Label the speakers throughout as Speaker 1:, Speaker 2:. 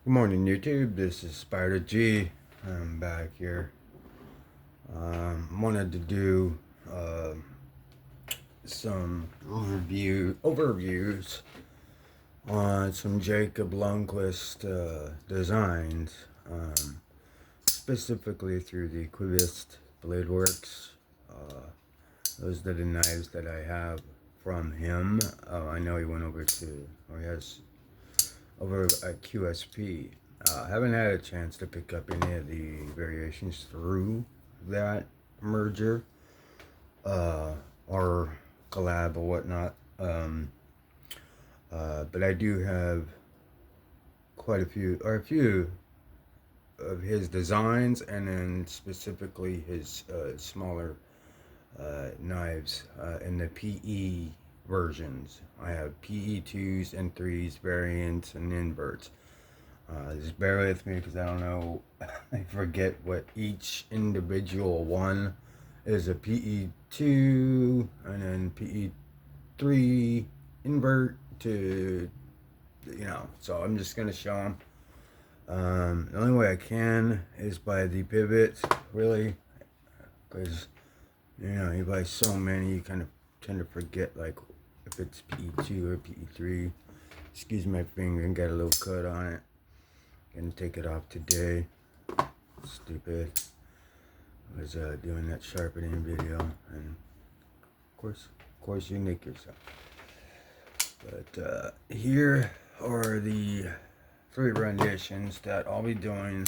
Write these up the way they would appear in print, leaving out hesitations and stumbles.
Speaker 1: Good morning, YouTube. This is Spider G. I'm back here. Wanted to do some overviews on some Jacob Lundquist designs, specifically through the Qvist Bladeworks. Those are the knives that I have from him. I know he went over to, or he has over at QSP. Haven't had a chance to pick up any of the variations through that merger or collab or whatnot. But I do have quite a few of his designs, and then specifically his smaller knives in the PE versions. I have PE2s and 3s variants and inverts. Just bear with me because I don't know, I forget what each individual one is. A PE2 and then PE3 invert to, so I'm just going to show them. The only way I can is by the pivots, really, because, you buy so many, you kind of tend to forget, like, if it's PE2 or PE3. Excuse my finger and got a little cut on it. Gonna take it off today. Stupid. I was doing that sharpening video, and of course you nick yourself. But here are the 3 renditions that I'll be doing.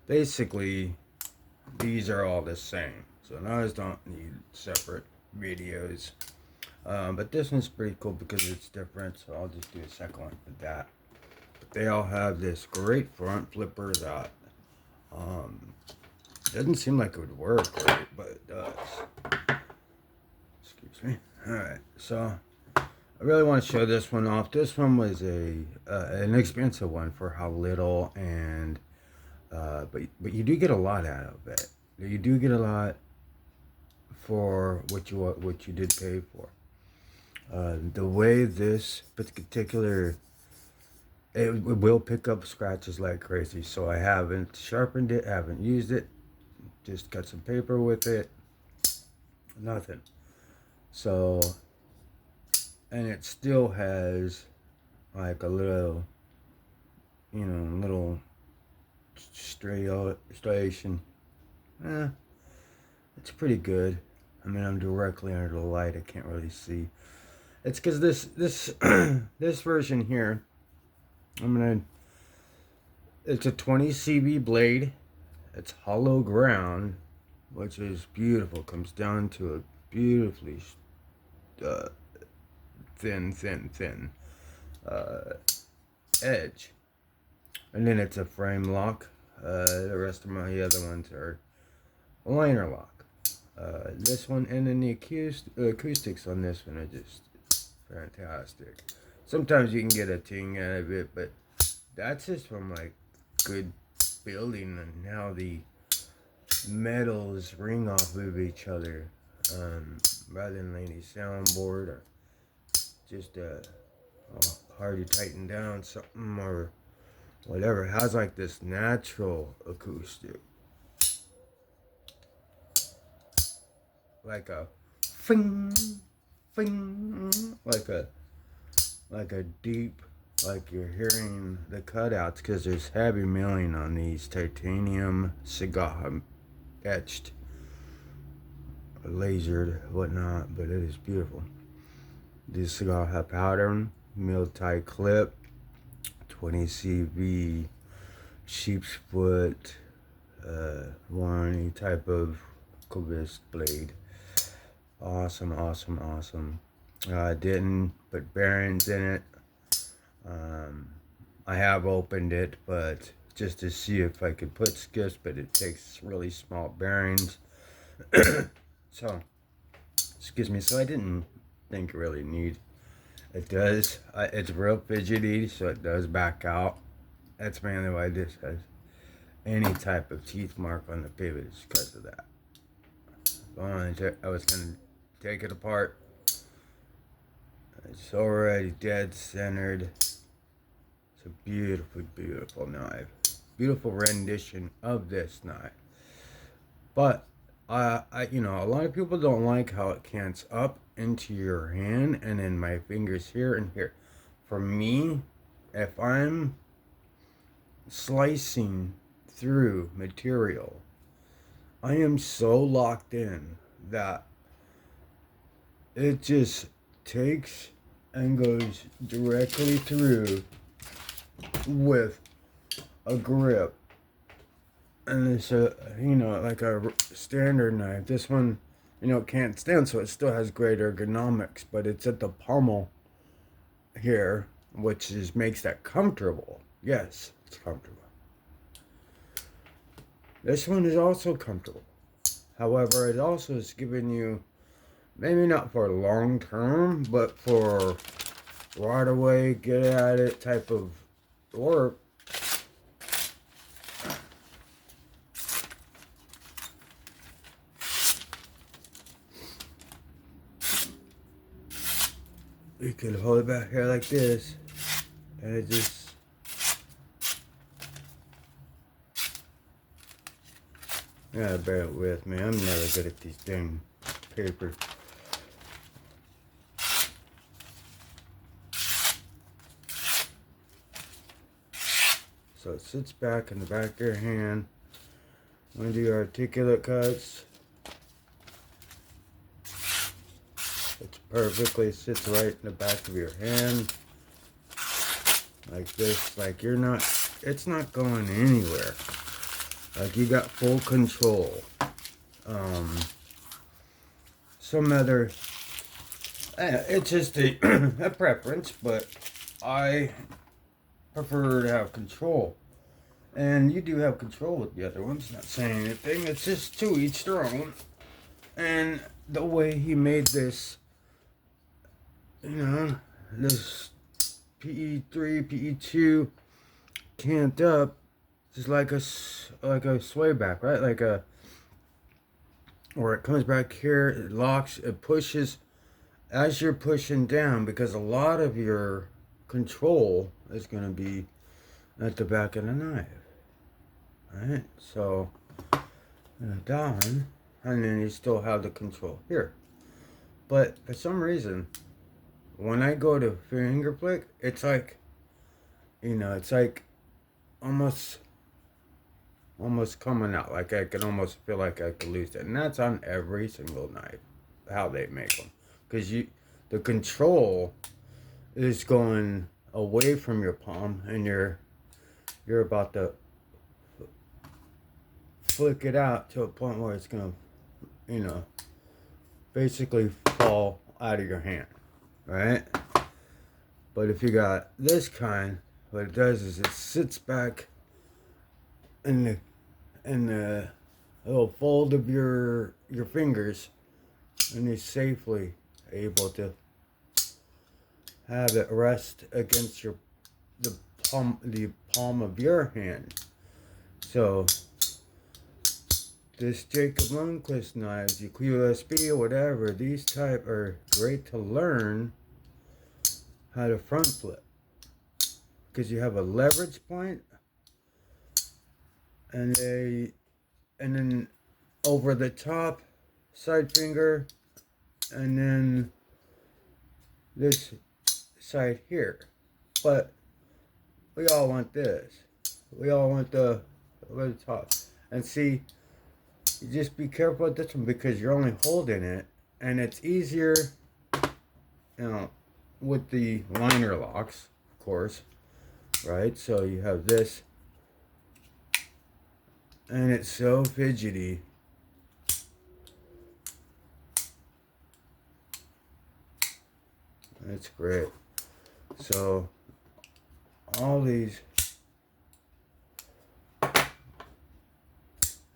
Speaker 1: Basically, these are all the same, so those don't need separate videos. But this one's pretty cool because it's different, so I'll just do a second one for that. They all have this great front flipper that doesn't seem like it would work right, but it does. Excuse me. Alright, so I really want to show this one off. This one was an expensive one for how little, and but you do get a lot out of it. You do get a lot for what you did pay for. The way this particular, it will pick up scratches like crazy, so I haven't sharpened it, haven't used it, just cut some paper with it, nothing. So, and it still has like a little, little striation. It's pretty good. I mean, I'm directly under the light, I can't really see. It's because this this version here, it's a 20 CV blade. It's hollow ground, which is beautiful. Comes down to a beautifully thin edge. And then it's a frame lock. The rest of my other ones are liner lock. This one and then the acoustics on this one are just fantastic. Sometimes you can get a ting out of it, but that's just from like good building and how the metals ring off of each other, rather than any soundboard or just hard to tighten down something or whatever. It has like this natural acoustic, like a fing, fing, like a deep, like you're hearing the cutouts, because there's heavy milling on these titanium Seigaiha etched, lasered, whatnot, but it is beautiful. This Seigaiha pattern, milled tie clip, 20 CV sheep's foot, warranty type of Qvist blade. Awesome. I didn't put bearings in it. I have opened it, but just to see if I could put skips, but it takes really small bearings. So, excuse me. So I didn't think really need. It does. It's real fidgety, so it does back out. That's mainly why this has any type of teeth mark on the pivot, is because of that. I was gonna take it apart. It's already dead centered, so a beautiful, beautiful knife. Beautiful rendition of this knife. But you know, a lot of people don't like how it cants up into your hand and then my fingers here and here. For me, if I'm slicing through material, I am so locked in that it just takes and goes directly through with a grip. And it's a, you know, like a standard knife. This one, you know, can't stand, so it still has great ergonomics, but it's at the pommel here, which is makes that comfortable. Yes, it's comfortable. This one is also comfortable. However, it also is giving you, maybe not for long term, but for right away, get at it type of work. You can hold it back here like this, and it just, yeah, bear it with me. I'm never good at these dang papers. So it sits back in the back of your hand. When you do your articulate cuts, it perfectly sits right in the back of your hand. Like this, like you're not, it's not going anywhere. Like you got full control. Some other, it's just a, a preference, but I prefer to have control. And you do have control with the other ones, not saying anything, it's just to each their own. And the way he made this, you know, this PE3, PE2 cant up, just like a sway back, right? Like a, or it comes back here, it locks, it pushes as you're pushing down, because a lot of your control is going to be at the back of the knife, right? So down, and then you still have the control here. But for some reason, when I go to finger flick, it's like, you know, it's like almost coming out. Like I can almost feel like I could lose it. And that's on every single knife, how they make them. Because the control is going away from your palm, and you're about to flick it out to a point where it's going to, you know, basically fall out of your hand, right? But if you got this kind, what it does is it sits back in the little fold of your fingers, and you're safely able to have it rest against the palm of your hand. So this Jacob Lundquist knives, your QSB or whatever, these type are great to learn how to front flip, because you have a leverage point, and then over the top side finger, and then this side here. But we all want this. We all want the over the top. And see, you just be careful with this one, because you're only holding it, and it's easier, you know, with the liner locks, of course, right? So you have this, and it's so fidgety. It's great. So all these,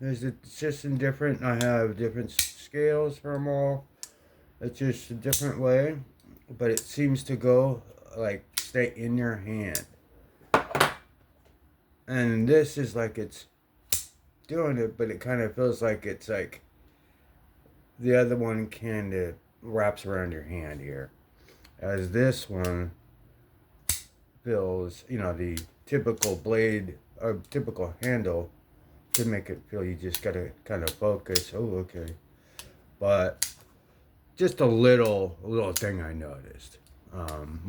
Speaker 1: it's just in different, I have different scales for them all. It's just a different way, but it seems to go, like, stay in your hand. And this is like it's doing it, but it kind of feels like it's like the other one kind of wraps around your hand here. As this one feels, you know, the typical blade or typical handle to make it feel you just gotta kind of focus. Oh, okay. But just a little thing I noticed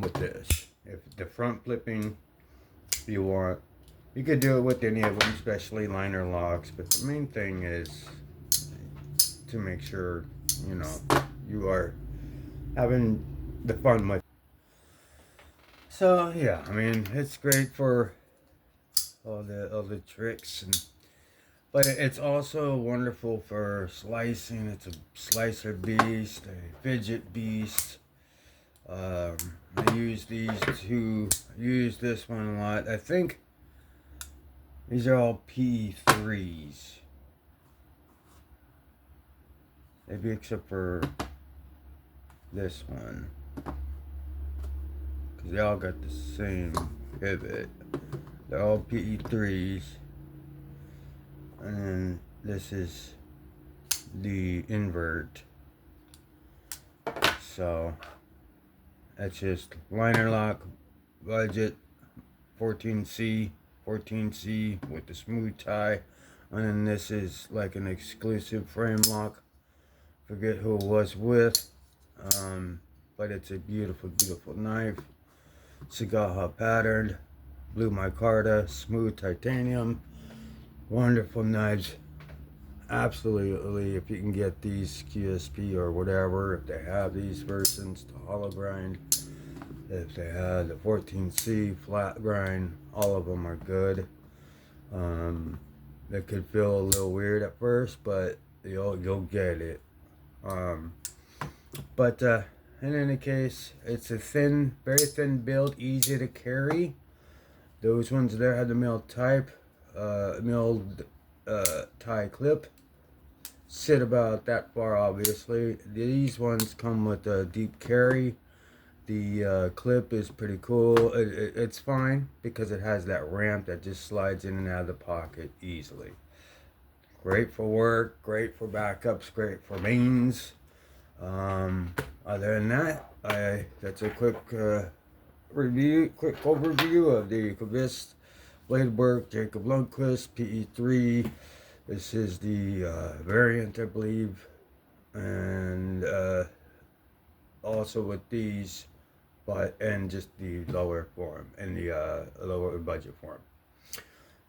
Speaker 1: with this. If the front flipping, if you want, you could do it with any of them, especially liner locks. But the main thing is to make sure, you know, you are having the fun with. So yeah, I mean, it's great for all the tricks, and but it's also wonderful for slicing. It's a slicer beast, a fidget beast. I use use this one a lot. I think these are all PE3s. Maybe except for this one. Because they all got the same pivot. They're all PE3s. And then this is the invert. So that's just liner lock, budget, 14C with the smooth tie. And then this is like an exclusive frame lock. Forget who it was with. But it's a beautiful, beautiful knife. Seigaiha patterned, blue micarta, smooth titanium. Wonderful knives. Absolutely, if you can get these QSP or whatever, if they have these versions, the hollow grind, if they have the 14C flat grind, all of them are good. They could feel a little weird at first, but you'll get it. But in any case, it's a thin, very thin build, easy to carry. Those ones there have the milled tie clip. Sit about that far, obviously. These ones come with a deep carry. The clip is pretty cool. It's fine because it has that ramp that just slides in and out of the pocket easily. Great for work, great for backups, great for mains. Other than that, that's a quick overview of the Qvist Bladeworks Jacob Lundquist PE3. This is the variant, I believe, and also with these, and just the lower form and the lower budget form.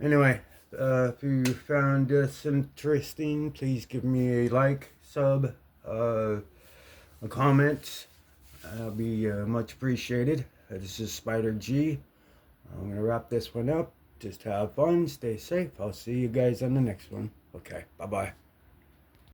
Speaker 1: Anyway, if you found this interesting, please give me a like, sub, a comment. That'll be much appreciated. This is Spider G. I'm gonna wrap this one up. Just have fun, stay safe. I'll see you guys on the next one. Okay, bye bye.